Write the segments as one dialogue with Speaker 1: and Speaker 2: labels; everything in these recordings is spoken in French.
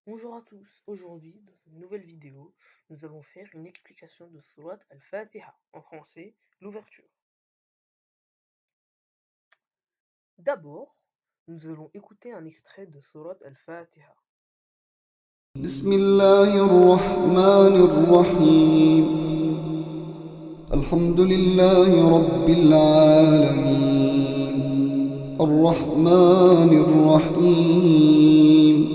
Speaker 1: Bonjour à tous, aujourd'hui dans cette nouvelle vidéo, nous allons faire une explication de Surat Al-Fatiha, en français, l'ouverture. D'abord, nous allons écouter un extrait de Surat Al-Fatiha.
Speaker 2: بسم الله الرحمن الرحيم الحمد لله رب العالمين الرحمن الرحيم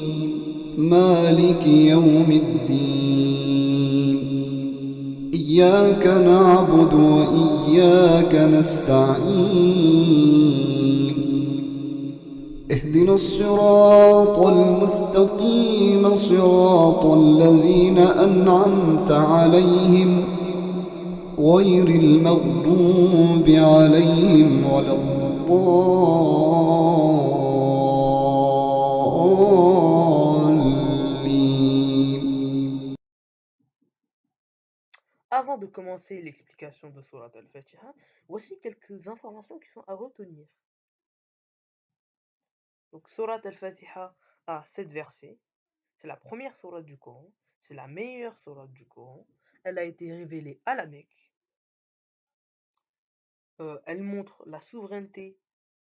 Speaker 2: مالك يوم الدين إياك نعبد وإياك نستعين اهدنا الصراط المستقيم صراط الذين أنعمت عليهم غير المغضوب عليهم ولا الضالين.
Speaker 1: Avant de commencer l'explication de Surat Al-Fatiha, voici quelques informations qui sont à retenir. Donc Surat Al-Fatiha a 7 versets, c'est la première sourate du Coran, c'est la meilleure sourate du Coran, elle a été révélée à la Mecque. Elle montre la souveraineté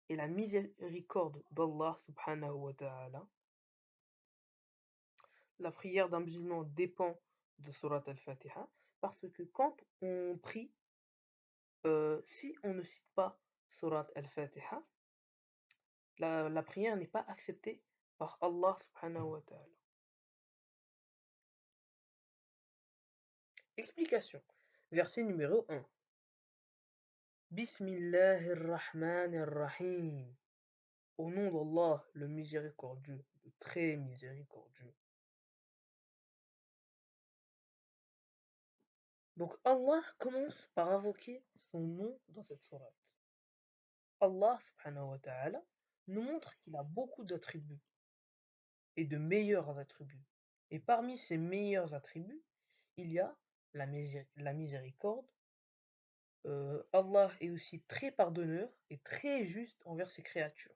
Speaker 1: et la miséricorde d'Allah subhanahu wa ta'ala. La prière d'un musulman dépend de Surat Al-Fatiha parce que quand on prie, si on ne cite pas Surat Al-Fatiha, la prière n'est pas acceptée par Allah subhanahu wa ta'ala. Explication. Verset numéro 1. Bismillahirrahmanirrahim. Au nom d'Allah, le miséricordieux, le très miséricordieux. Donc Allah commence par invoquer son nom dans cette sourate. Allah subhanahu wa ta'ala nous montre qu'il a beaucoup d'attributs et de meilleurs attributs. Et parmi ces meilleurs attributs, il y a la miséricorde. Allah est aussi très pardonneur et très juste envers ses créatures.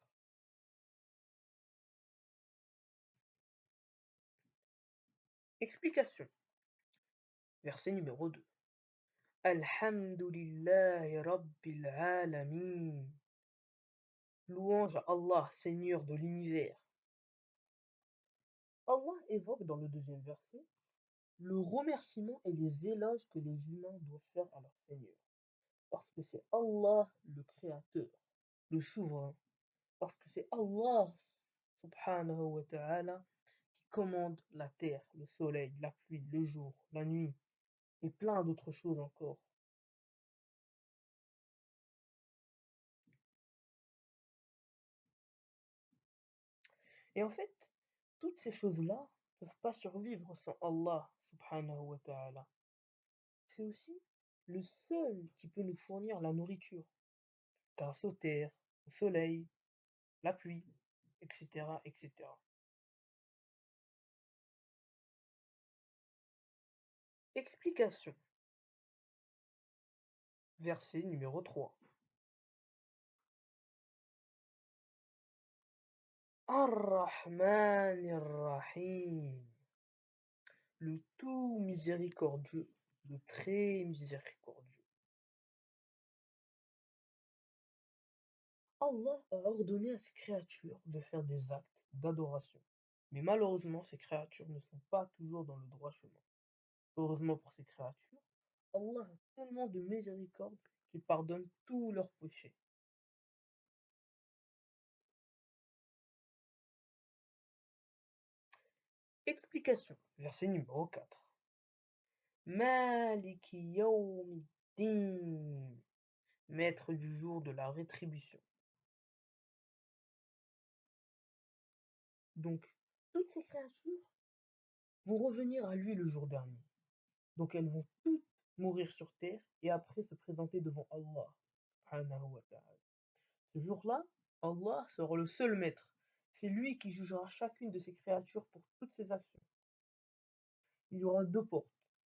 Speaker 1: Explication. Verset numéro 2. Alhamdulillahi Rabbil Alamin. Louange à Allah, Seigneur de l'univers. Allah évoque dans le deuxième verset le remerciement et les éloges que les humains doivent faire à leur Seigneur. Parce que c'est Allah le créateur, le souverain. Parce que c'est Allah subhanahu wa ta'ala qui commande la terre, le soleil, la pluie, le jour, la nuit et plein d'autres choses encore. Et en fait, toutes ces choses-là ne peuvent pas survivre sans Allah subhanahu wa ta'ala. C'est aussi le seul qui peut nous fournir la nourriture, grâce aux terres, au soleil, la pluie, etc., etc. Explication. Verset numéro 3. Ar-Rahman ar-Rahim. Le tout miséricordieux, le très miséricordieux. Allah a ordonné à ses créatures de faire des actes d'adoration. Mais malheureusement, ces créatures ne sont pas toujours dans le droit chemin. Heureusement pour ces créatures, Allah a tellement de miséricorde qu'il pardonne tous leurs péchés. Explication. Verset numéro 4. Maliki yawmiddin. Maître du jour de la rétribution. Donc, toutes ces créatures vont revenir à lui le jour dernier. Donc, elles vont toutes mourir sur terre et après se présenter devant Allah subhanahu wa ta'ala. Ce jour-là, Allah sera le seul maître. C'est lui qui jugera chacune de ses créatures pour toutes ses actions. Il y aura deux portes.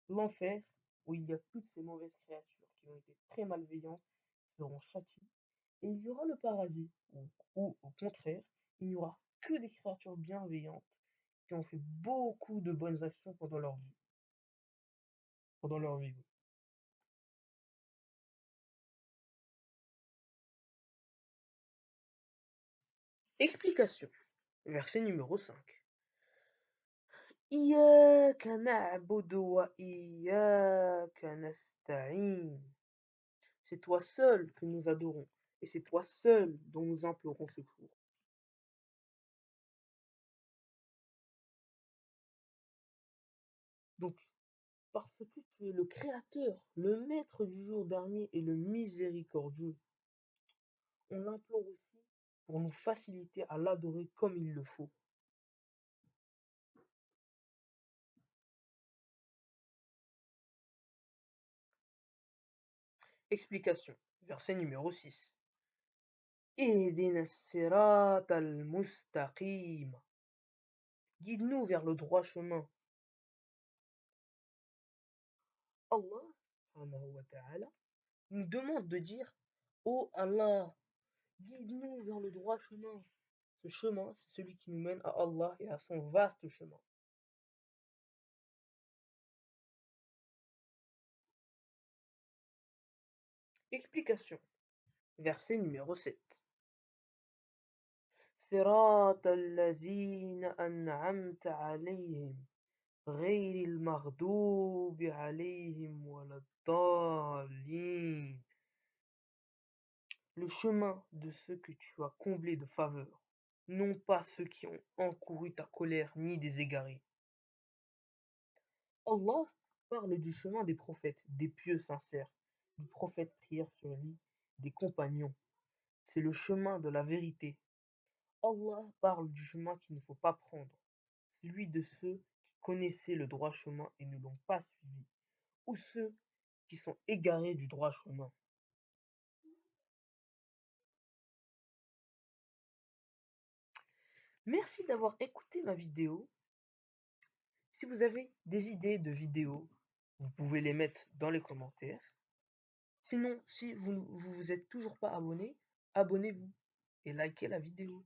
Speaker 1: L'enfer, où il y a toutes ces mauvaises créatures qui ont été très malveillantes, qui seront châtiées. Et il y aura le paradis, où au contraire, il n'y aura que des créatures bienveillantes qui ont fait beaucoup de bonnes actions pendant leur vie. Pendant leur vie. Explication. Verset numéro 5. إياك نعبد وإياك نستعين. C'est toi seul que nous adorons, et c'est toi seul dont nous implorons secours. Donc, parce que tu es le Créateur, le Maître du jour dernier et le miséricordieux, on l'implore aussi pour nous faciliter à l'adorer comme il le faut. Explication. Verset numéro 6. Ihdina as-sirata al-mustaqim. Guide-nous vers le droit chemin. Allah subhanahu wa ta'ala nous demande de dire ô Allah, guide-nous vers le droit chemin. Ce chemin, c'est celui qui nous mène à Allah et à son vaste chemin. Explication. Verset numéro 7. صراط الذين أنعمت عليهم غير المغضوب عليهم ولا الضالين. Le chemin de ceux que tu as comblés de faveur, non pas ceux qui ont encouru ta colère ni des égarés. Allah parle du chemin des prophètes, des pieux sincères, du prophète prière sur lui, des compagnons. C'est le chemin de la vérité. Allah parle du chemin qu'il ne faut pas prendre, celui de ceux qui connaissaient le droit chemin et ne l'ont pas suivi, ou ceux qui sont égarés du droit chemin. Merci d'avoir écouté ma vidéo. Si vous avez des idées de vidéos, vous pouvez les mettre dans les commentaires. Sinon, si vous ne vous êtes toujours pas abonné, abonnez-vous et likez la vidéo.